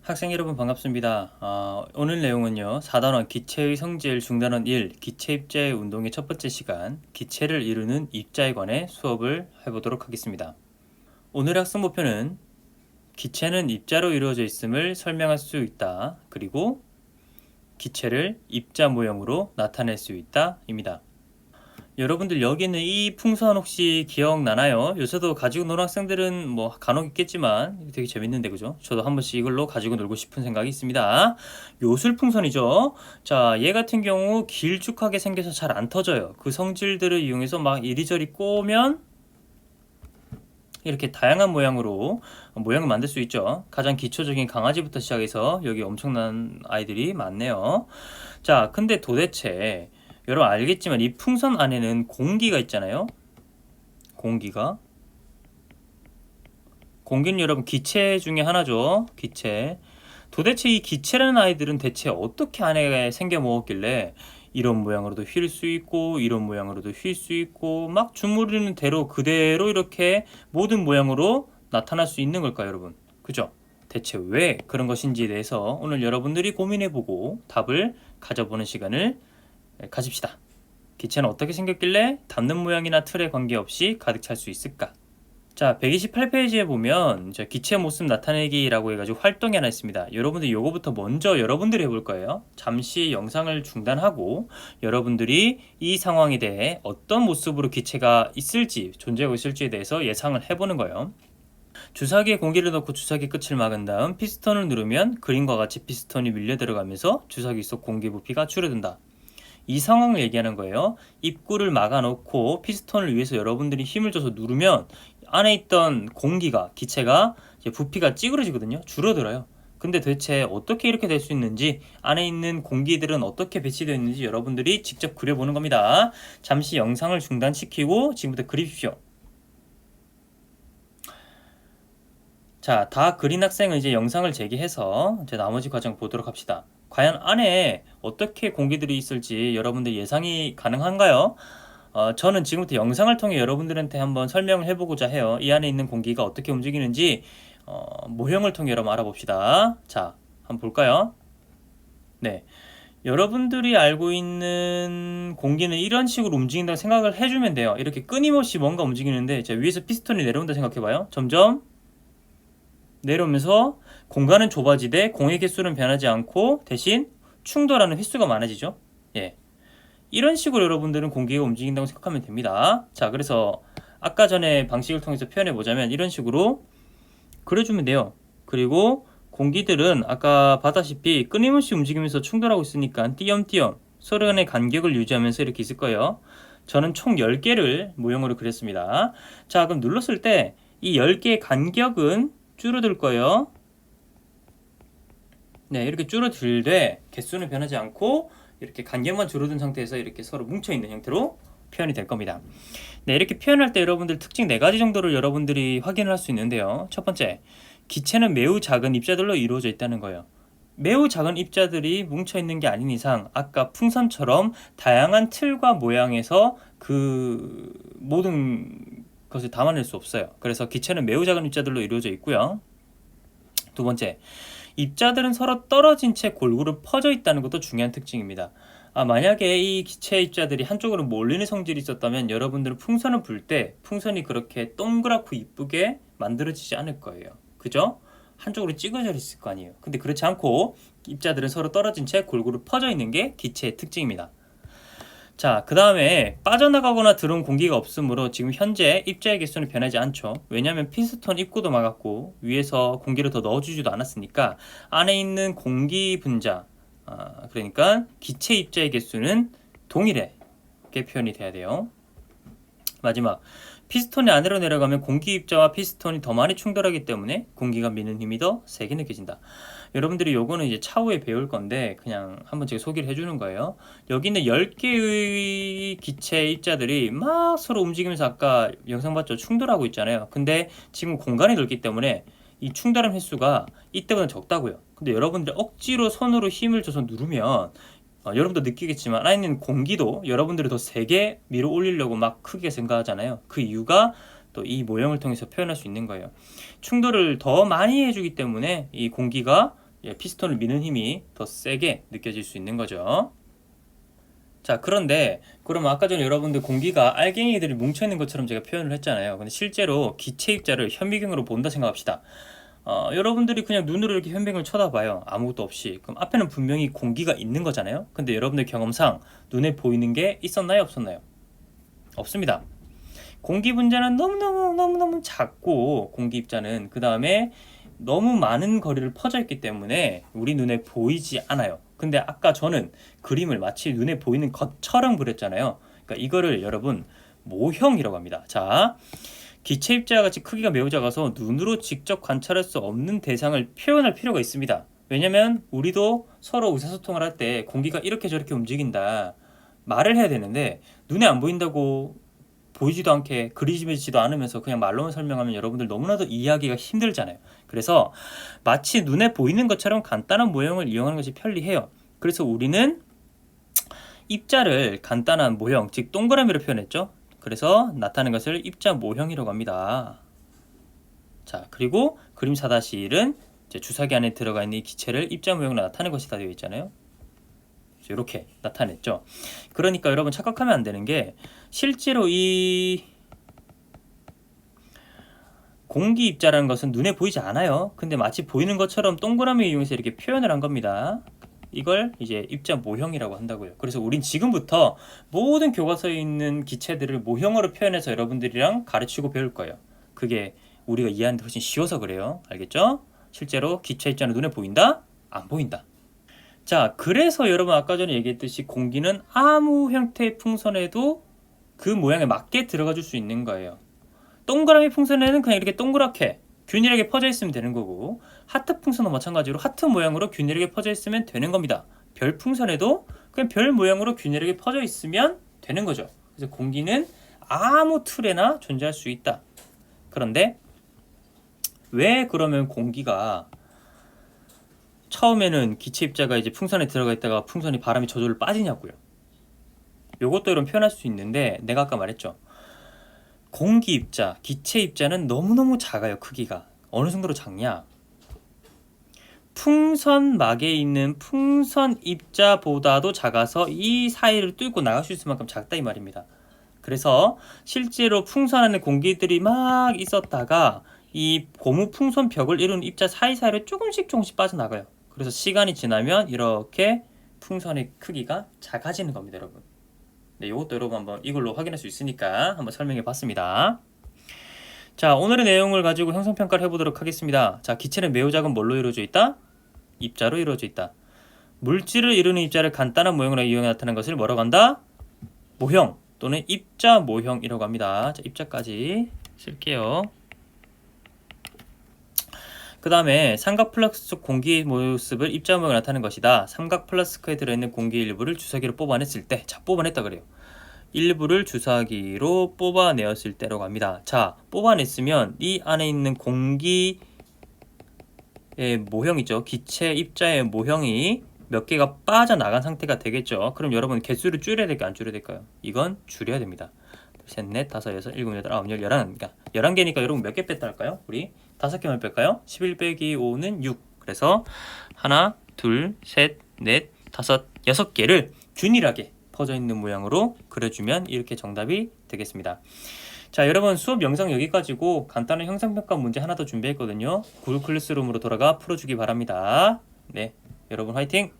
학생 여러분 반갑습니다. 오늘 내용은요. 4단원 기체의 성질 중단원 1 기체 입자의 운동의 첫 번째 시간 기체를 이루는 입자에 관해 수업을 해보도록 하겠습니다. 오늘 학습 목표는 기체는 입자로 이루어져 있음을 설명할 수 있다. 그리고 기체를 입자 모형으로 나타낼 수 있다 입니다. 여러분들 여기 있는 이 풍선 혹시 기억나나요? 요새도 가지고 노는 학생들은 뭐 간혹 있겠지만 되게 재밌는데 그죠? 저도 한 번씩 이걸로 가지고 놀고 싶은 생각이 있습니다. 요술풍선이죠. 자, 얘 같은 경우 길쭉하게 생겨서 잘 안 터져요. 그 성질들을 이용해서 막 이리저리 꼬면 이렇게 다양한 모양으로 모양을 만들 수 있죠. 가장 기초적인 강아지부터 시작해서 여기 엄청난 아이들이 많네요. 자, 근데 도대체 여러분 알겠지만 이 풍선 안에는 공기가 있잖아요. 공기는 여러분 기체 중에 하나죠. 기체. 도대체 이 기체라는 아이들은 대체 어떻게 안에 생겨 먹었길래 이런 모양으로도 휠 수 있고 이런 모양으로도 휠 수 있고 막 주무르는 대로 그대로 이렇게 모든 모양으로 나타날 수 있는 걸까요, 여러분? 그죠? 대체 왜 그런 것인지에 대해서 오늘 여러분들이 고민해보고 답을 가져보는 시간을 가집시다. 기체는 어떻게 생겼길래 닿는 모양이나 틀에 관계없이 가득 찰 수 있을까? 자, 128페이지에 보면 기체 모습 나타내기라고 해가지고 활동이 하나 있습니다. 여러분들 요거부터 먼저 여러분들이 해볼 거예요. 잠시 영상을 중단하고 여러분들이 이 상황에 대해 어떤 모습으로 기체가 있을지, 존재하고 있을지에 대해서 예상을 해보는 거예요. 주사기에 공기를 넣고 주사기 끝을 막은 다음 피스톤을 누르면 그림과 같이 피스톤이 밀려 들어가면서 주사기 속 공기 부피가 줄어든다. 이 상황을 얘기하는 거예요. 입구를 막아놓고 피스톤을 위해서 여러분들이 힘을 줘서 누르면 안에 있던 공기가, 기체가 이제 부피가 찌그러지거든요. 줄어들어요. 근데 대체 어떻게 이렇게 될 수 있는지, 안에 있는 공기들은 어떻게 배치되어 있는지 여러분들이 직접 그려보는 겁니다. 잠시 영상을 중단시키고 지금부터 그리십시오. 자, 다 그린 학생은 이제 영상을 재개해서 이제 나머지 과정 보도록 합시다. 과연 안에 어떻게 공기들이 있을지 여러분들 예상이 가능한가요? 저는 지금부터 영상을 통해 여러분들한테 한번 설명을 해보고자 해요. 이 안에 있는 공기가 어떻게 움직이는지 모형을 통해 여러분 알아봅시다. 자, 한번 볼까요? 네. 여러분들이 알고 있는 공기는 이런 식으로 움직인다고 생각을 해주면 돼요. 이렇게 끊임없이 뭔가 움직이는데 자, 위에서 피스톤이 내려온다 생각해봐요. 점점 내려오면서 공간은 좁아지되 공의 개수는 변하지 않고 대신 충돌하는 횟수가 많아지죠. 예. 이런 식으로 여러분들은 공기가 움직인다고 생각하면 됩니다. 자, 그래서 아까 전에 방식을 통해서 표현해 보자면 이런 식으로 그려주면 돼요. 그리고 공기들은 아까 봤다시피 끊임없이 움직이면서 충돌하고 있으니까 띄엄띄엄 서로 간의 간격을 유지하면서 이렇게 있을 거예요. 저는 총 10개를 모형으로 그렸습니다. 자, 그럼 눌렀을 때 이 10개의 간격은 줄어들 거예요. 네, 이렇게 줄어들되 개수는 변하지 않고 이렇게 간격만 줄어든 상태에서 이렇게 서로 뭉쳐있는 형태로 표현이 될 겁니다. 네, 이렇게 표현할 때 여러분들 특징 4가지 정도를 여러분들이 확인을 할 수 있는데요. 첫 번째, 기체는 매우 작은 입자들로 이루어져 있다는 거예요. 매우 작은 입자들이 뭉쳐있는 게 아닌 이상 아까 풍선처럼 다양한 틀과 모양에서 그 모든 것을 담아낼 수 없어요. 그래서 기체는 매우 작은 입자들로 이루어져 있고요. 두 번째, 입자들은 서로 떨어진 채 골고루 퍼져 있다는 것도 중요한 특징입니다. 만약에 이 기체 입자들이 한쪽으로 몰리는 성질이 있었다면 여러분들은 풍선을 불 때 풍선이 그렇게 동그랗고 이쁘게 만들어지지 않을 거예요. 그죠? 한쪽으로 찌그러져 있을 거 아니에요. 근데 그렇지 않고 입자들은 서로 떨어진 채 골고루 퍼져 있는 게 기체의 특징입니다. 자, 그 다음에 빠져나가거나 들어온 공기가 없으므로 지금 현재 입자의 개수는 변하지 않죠. 왜냐하면 피스톤 입구도 막았고 위에서 공기를 더 넣어주지도 않았으니까 안에 있는 공기 분자, 그러니까 기체 입자의 개수는 동일하게 표현이 돼야 돼요. 마지막, 피스톤이 안으로 내려가면 공기 입자와 피스톤이 더 많이 충돌하기 때문에 공기가 미는 힘이 더 세게 느껴진다. 여러분들이 요거는 이제 차후에 배울 건데 그냥 한번 제가 소개를 해주는 거예요. 여기 있는 10개의 기체 입자들이 막 서로 움직이면서 아까 영상 봤죠? 충돌하고 있잖아요. 근데 지금 공간이 넓기 때문에 이 충돌한 횟수가 이때보다 적다고요. 근데 여러분들 억지로 손으로 힘을 줘서 누르면 여러분도 느끼겠지만 안에 있는 공기도 여러분들이 더 세게 밀어 올리려고 막 크게 생각하잖아요. 그 이유가 또 이 모형을 통해서 표현할 수 있는 거예요. 충돌을 더 많이 해주기 때문에 이 공기가 피스톤을 미는 힘이 더 세게 느껴질 수 있는 거죠. 자, 그런데 그러면 아까 전에 여러분들 공기가 알갱이들이 뭉쳐있는 것처럼 제가 표현을 했잖아요. 근데 실제로 기체 입자를 현미경으로 본다 생각합시다. 여러분들이 그냥 눈으로 이렇게 현미경을 쳐다봐요. 아무것도 없이. 그럼 앞에는 분명히 공기가 있는 거잖아요. 근데 여러분들 경험상 눈에 보이는 게 있었나요? 없었나요? 없습니다. 공기 분자는 너무너무 작고, 공기 입자는 그 다음에 너무 많은 거리를 퍼져 있기 때문에 우리 눈에 보이지 않아요. 근데 아까 저는 그림을 마치 눈에 보이는 것처럼 그렸잖아요. 그러니까 이거를 여러분 모형이라고 합니다. 자, 기체 입자와 같이 크기가 매우 작아서 눈으로 직접 관찰할 수 없는 대상을 표현할 필요가 있습니다. 왜냐면 우리도 서로 의사소통을 할 때 공기가 이렇게 저렇게 움직인다 말을 해야 되는데, 눈에 안 보인다고 보이지도 않게 그리지도 않으면서 그냥 말로만 설명하면 여러분들 너무나도 이해하기가 힘들잖아요. 그래서 마치 눈에 보이는 것처럼 간단한 모형을 이용하는 것이 편리해요. 그래서 우리는 입자를 간단한 모형, 즉 동그라미로 표현했죠. 그래서 나타낸 것을 입자 모형이라고 합니다. 자, 그리고 그림 4-1은 주사기 안에 들어가 있는 이 기체를 입자 모형으로 나타낸 것이 다 되어 있잖아요. 이렇게 나타냈죠. 그러니까 여러분 착각하면 안 되는 게, 실제로 이 공기 입자라는 것은 눈에 보이지 않아요. 근데 마치 보이는 것처럼 동그라미 이용해서 이렇게 표현을 한 겁니다. 이걸 이제 입자 모형이라고 한다고요. 그래서 우린 지금부터 모든 교과서에 있는 기체들을 모형으로 표현해서 여러분들이랑 가르치고 배울 거예요. 그게 우리가 이해하는 데 훨씬 쉬워서 그래요. 알겠죠? 실제로 기체 입자는 눈에 보인다? 안 보인다. 자, 그래서 여러분 아까 전에 얘기했듯이 공기는 아무 형태의 풍선에도 그 모양에 맞게 들어가 줄 수 있는 거예요. 동그라미 풍선에는 그냥 이렇게 동그랗게 균일하게 퍼져 있으면 되는 거고, 하트 풍선도 마찬가지로 하트 모양으로 균일하게 퍼져 있으면 되는 겁니다. 별 풍선에도 그냥 별 모양으로 균일하게 퍼져 있으면 되는 거죠. 그래서 공기는 아무 틀에나 존재할 수 있다. 그런데 왜 그러면 공기가 처음에는 기체 입자가 이제 풍선에 들어가 있다가 풍선이 바람이 저절로 빠지냐고요. 요것도 이런 표현할 수 있는데, 내가 아까 말했죠. 공기 입자, 기체 입자는 너무너무 작아요. 크기가. 어느 정도로 작냐? 풍선막에 있는 풍선 입자보다도 작아서 이 사이를 뚫고 나갈 수 있을 만큼 작다 이 말입니다. 그래서 실제로 풍선 안에 공기들이 막 있었다가 이 고무 풍선 벽을 이루는 입자 사이사이로 조금씩 빠져나가요. 그래서 시간이 지나면 이렇게 풍선의 크기가 작아지는 겁니다, 여러분. 네, 이것도 여러분 한번 이걸로 확인할 수 있으니까 한번 설명해 봤습니다. 자, 오늘의 내용을 가지고 형성평가를 해보도록 하겠습니다. 자, 기체는 매우 작은 뭘로 이루어져 있다? 입자로 이루어져 있다. 물질을 이루는 입자를 간단한 모형으로 이용해 나타낸 것을 뭐라고 한다? 모형 또는 입자 모형이라고 합니다. 자, 입자까지 쓸게요. 그 다음에 삼각 플라스크 속 공기의 모습을 입자 모형으로 나타낸 것이다. 삼각 플라스크에 들어있는 공기 일부를 주사기로 뽑아냈을 때, 자, 뽑아냈다 그래요. 일부를 주사기로 뽑아내었을 때라고 합니다. 자, 뽑아냈으면 이 안에 있는 공기의 모형이죠. 기체 입자의 모형이 몇 개가 빠져나간 상태가 되겠죠. 그럼 여러분 개수를 줄여야 될까요? 안 줄여야 될까요? 이건 줄여야 됩니다. 셋, 넷, 다섯, 여섯, 일곱, 여덟, 아홉, 열, 열한. 그러니까 11개니까 여러분 몇 개 뺐다 할까요? 우리 5개만 뺄까요? 11 빼기 5는 6. 그래서 하나, 둘, 셋, 넷, 다섯, 6개를 균일하게 퍼져 있는 모양으로 그려주면 이렇게 정답이 되겠습니다. 자, 여러분 수업 영상 여기까지고 간단한 형상평가 문제 하나 더 준비했거든요. 구글 클래스룸으로 돌아가 풀어주기 바랍니다. 네, 여러분 화이팅!